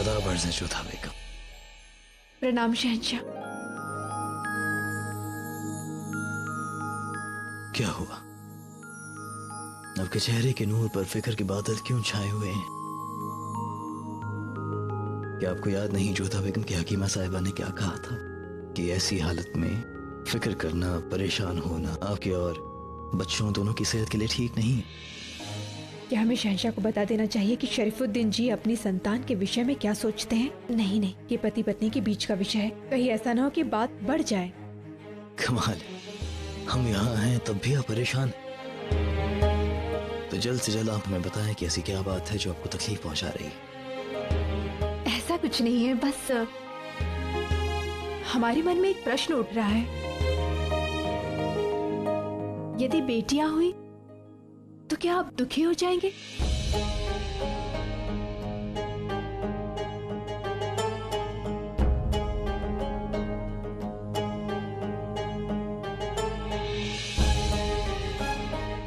आदाब अर्ज़ जोधा बेगम। प्रणाम शहंशाह। क्या हुआ? आपके चेहरे के नूर पर फिक्र के बादल क्यों छाए हुए हैं? क्या आपको याद नहीं जोधा बेगम कि हकीमा साहिबा ने क्या कहा था कि ऐसी हालत में फिक्र करना, परेशान होना आपके और बच्चों दोनों की सेहत के लिए ठीक नहीं है। क्या हमें शहंशाह को बता देना चाहिए कि शरीफुद्दीन जी अपनी संतान के विषय में क्या सोचते हैं? नहीं नहीं, ये पति पत्नी के बीच का विषय है, कहीं ऐसा ना हो कि बात बढ़ जाए। कमाल, हम यहाँ हैं तब भी आप परेशान। तो जल्द से जल्द आप हमें बताएं कि ऐसी क्या बात है जो आपको तकलीफ पहुँचा रही है। ऐसा कुछ नहीं है, बस हमारे मन में एक प्रश्न उठ रहा है। यदि बेटियां हुई तो क्या आप दुखी हो जाएंगे?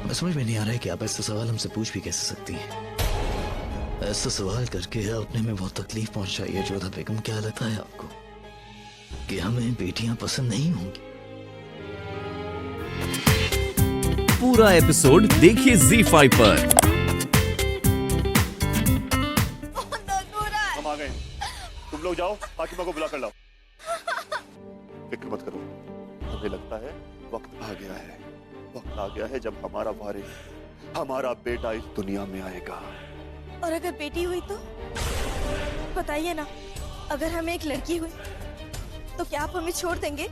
मैं समझ में नहीं आ रहा है कि आप ऐसा सवाल हमसे पूछ भी कैसे सकती हैं। ऐसा सवाल करके आपने हमें बहुत तकलीफ पहुंचाई है जोधा बेगम। क्या लगता है आपको कि हमें बेटियां पसंद नहीं होंगी? पूरा एपिसोड देखिए ZEE5 पर। हम आ गए, तुम लोग जाओ, फातिमा को बुला कर लाओ। फिक्र मत करो, हमें लगता है वक्त आ गया है। वक्त आ गया है जब हमारा वारिस, हमारा बेटा इस दुनिया में आएगा। और अगर बेटी हुई तो बताइए ना, अगर हमें एक लड़की हुई तो क्या आप हमें छोड़ देंगे?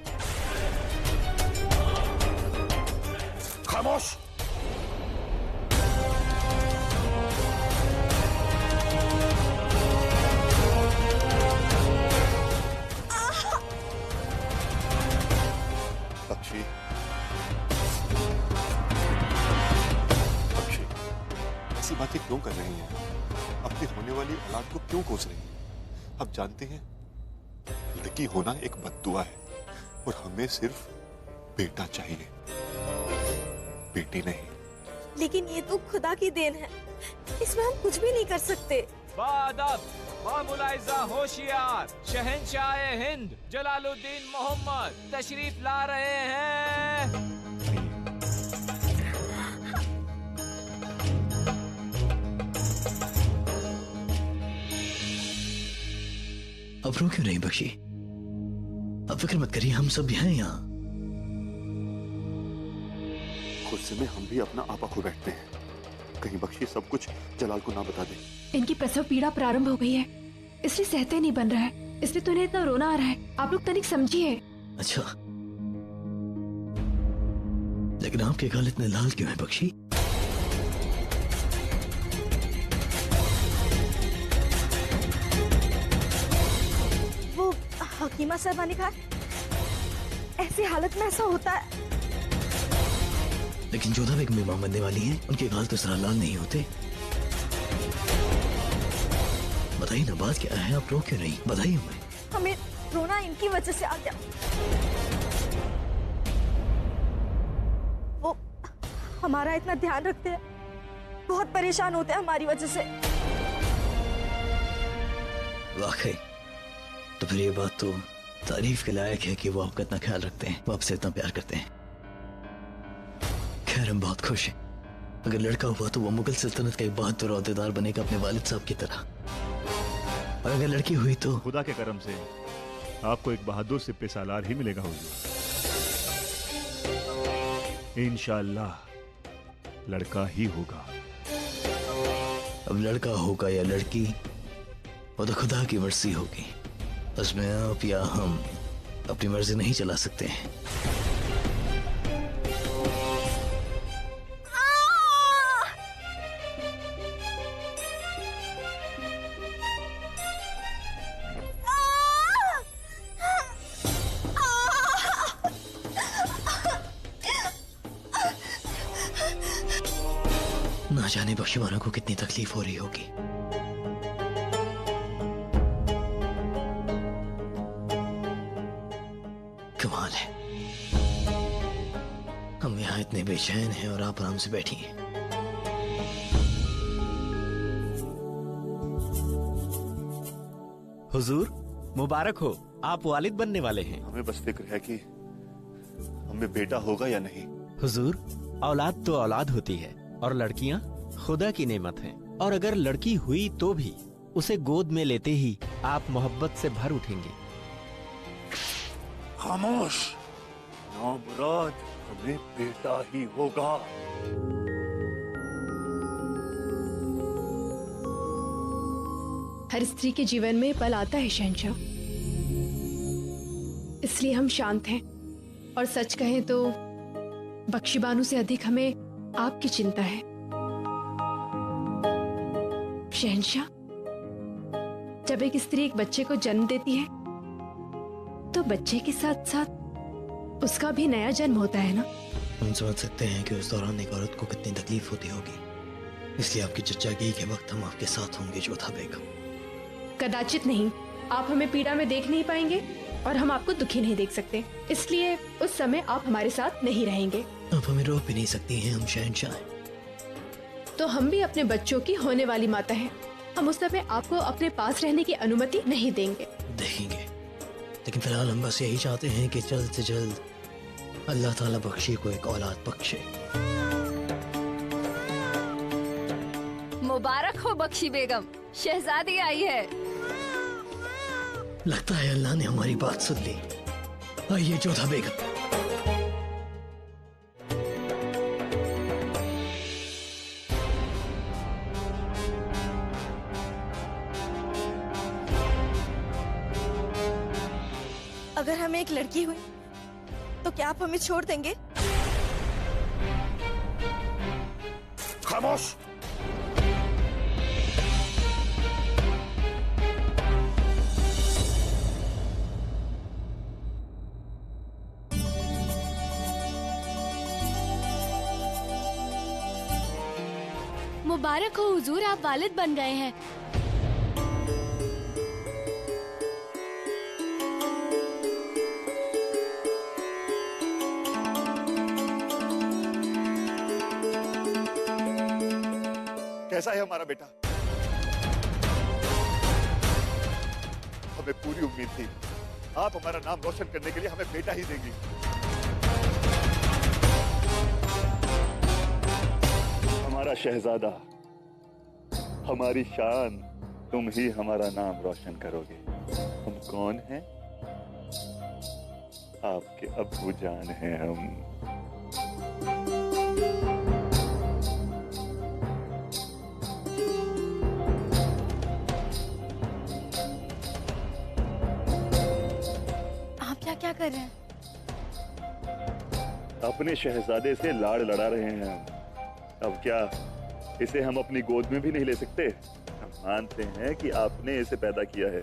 खामोश। बख्शी, बख्शी, ऐसी बातें क्यों कर रही हैं? अपनी होने वाली औलाद को क्यों कोस रही हैं? आप जानते हैं, लड़की होना एक बद्दुआ है और हमें सिर्फ बेटा चाहिए, बेटी नहीं। लेकिन ये तो खुदा की देन है, इसमें हम कुछ भी नहीं कर सकते। बादब, बामुलाइजा होशियार, शहंशाह हिंद जलालुद्दीन मोहम्मद तशरीफ ला रहे हैं। अब रो क्यों नहीं बख्शी? अब फिक्र मत करिए, हम सब हैं यहाँ। गुस्से में हम भी अपना आपा खो बैठते हैं। कहीं बख्शी सब कुछ जलाल को ना बता दे। इनकी प्रसव पीड़ा प्रारंभ हो गई है, इसलिए सहते नहीं बन रहा है, इसलिए तो इन्हें इतना रोना आ रहा है। आप लोग तनिक समझिए। अच्छा, लेकिन आपके गाल इतने लाल क्यों है बख्शी? वो हकीमा साहबा ने कहा ऐसी हालत में ऐसा होता है। लेकिन जोधा बेगम बीमार बनने वाली हैं, उनके गाल तो सरा लाल नहीं होते। बताइए ना, बात क्या है? आप रो क्यों नहीं? बताइए हमें। हमें रोना इनकी वजह से आ गया। वो हमारा इतना ध्यान रखते हैं, बहुत परेशान होते हैं हमारी वजह से। वाकई, तो फिर ये बात तो तारीफ के लायक है कि वो आपका इतना ख्याल रखते हैं, वो आपसे इतना प्यार करते हैं। खैर, हम बहुत खुश हैं। अगर लड़का हुआ तो वो मुगल सल्तनत का एक बहादुर औहदेदार बनेगा अपने वालिद साहब की तरह, और अगर लड़की हुई तो खुदा के करम से आपको एक बहादुर सिपह सालार ही मिलेगा हुजूर। इंशाअल्लाह लड़का ही होगा। अब लड़का होगा या लड़की, वो तो खुदा की मर्जी होगी। उसमें आप या हम अपनी मर्जी नहीं चला सकते हैं। ना जाने बख्शीवाना को कितनी तकलीफ हो रही होगी। कमाल है, हम यहाँ इतने बेचैन हैं और आप आराम से बैठी हैं। हुजूर, मुबारक हो, आप वालिद बनने वाले हैं। हमें बस फिक्र है कि हमें बेटा होगा या नहीं। हुजूर, औलाद तो औलाद होती है और लड़कियां खुदा की नेमत हैं। और अगर लड़की हुई तो भी उसे गोद में लेते ही आप मोहब्बत से भर उठेंगे। खामोश, नामुराद, हमें बेटा ही होगा। हर स्त्री के जीवन में पल आता है शहंशाह, इसलिए हम शांत हैं। और सच कहें तो बख्शीबानू से अधिक हमें आपकी चिंता है। शहंशाह, जब एक स्त्री एक बच्चे को जन्म देती है तो बच्चे के साथ साथ उसका भी नया जन्म होता है ना। हम समझ सकते हैं कि उस दौरान एक औरत को कितनी तकलीफ होती होगी, इसलिए आपकी चर्चागी के वक्त हम आपके साथ होंगे जोधा बेगम। कदाचित नहीं, आप हमें पीड़ा में देख नहीं पाएंगे और हम आपको दुखी नहीं देख सकते, इसलिए उस समय आप हमारे साथ नहीं रहेंगे। आप हमें रोक भी नहीं सकती हैं, हम शहंशाह हैं। तो हम भी अपने बच्चों की होने वाली माता हैं। हम उस समय आपको अपने पास रहने की अनुमति नहीं देंगे। देखेंगे, लेकिन फिलहाल हम बस यही चाहते हैं कि जल्द से जल्द अल्लाह ताला बख्शी को एक औलाद बख्शे। मुबारक हो बख्शी बेगम, शहजादी आई है। लगता है अल्लाह ने हमारी बात सुन ली। आइए जोधा बेगम। अगर हमें एक लड़की हुई तो क्या आप हमें छोड़ देंगे? खामोश, मुबारक हो हुजूर, आप वालिद बन गए हैं। कैसा है हमारा बेटा? हमें पूरी उम्मीद थी आप हमारा नाम रोशन करने के लिए हमें बेटा ही देंगी। हमारा शहजादा, हमारी शान, तुम ही हमारा नाम रोशन करोगे। हम कौन हैं? आपके अब्बू जान हैं हम। क्या कर रहे हैं? अपने शहजादे से लाड़ लड़ा रहे हैं हम। अब क्या इसे हम अपनी गोद में भी नहीं ले सकते? हम मानते हैं कि आपने इसे पैदा किया है,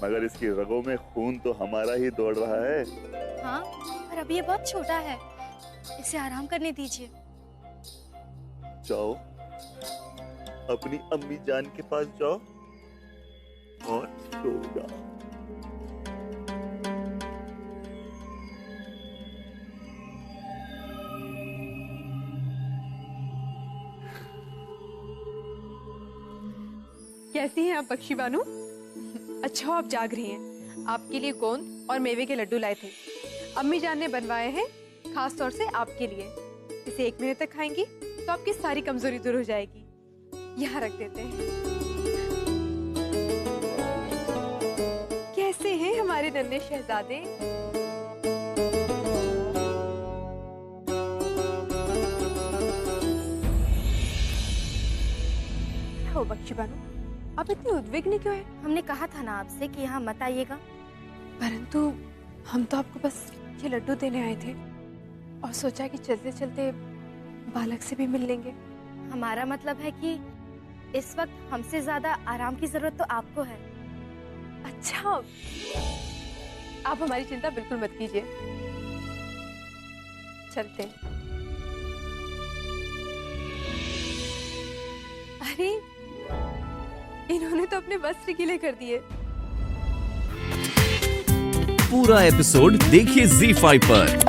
मगर इसकी रगों में खून तो हमारा ही दौड़ रहा है। हाँ, पर अभी ये बहुत छोटा है, इसे आराम करने दीजिए। जाओ, अपनी अम्मी जान के पास जाओ और सो जाओ। कैसी हैं आप बख्शीबानू? अच्छा आप जाग रही हैं। आपके लिए गोंद और मेवे के लड्डू लाए थे, अम्मी जान ने बनवाए हैं खास तौर से आपके लिए। इसे 1 महीने तक खाएंगी तो आपकी सारी कमजोरी दूर हो जाएगी। यहाँ रख देते हैं। कैसे हैं हमारे नन्हे शहजादे? क्या हो बख्शीबानू, आप इतनी उद्विग्न क्यों हैं? हमने कहा था ना आपसे कि यहाँ मत आइएगा। परंतु हम तो आपको बस ये लड्डू देने आए थे और सोचा कि चलते चलते बालक से भी मिल लेंगे। हमारा मतलब है कि इस वक्त हमसे ज्यादा आराम की जरूरत तो आपको है। अच्छा, आप हमारी चिंता बिल्कुल मत कीजिए, चलते हैं। अरे, इन्होंने तो अपने वस्त्र गीले कर दिए। पूरा एपिसोड देखिए ZEE5 पर।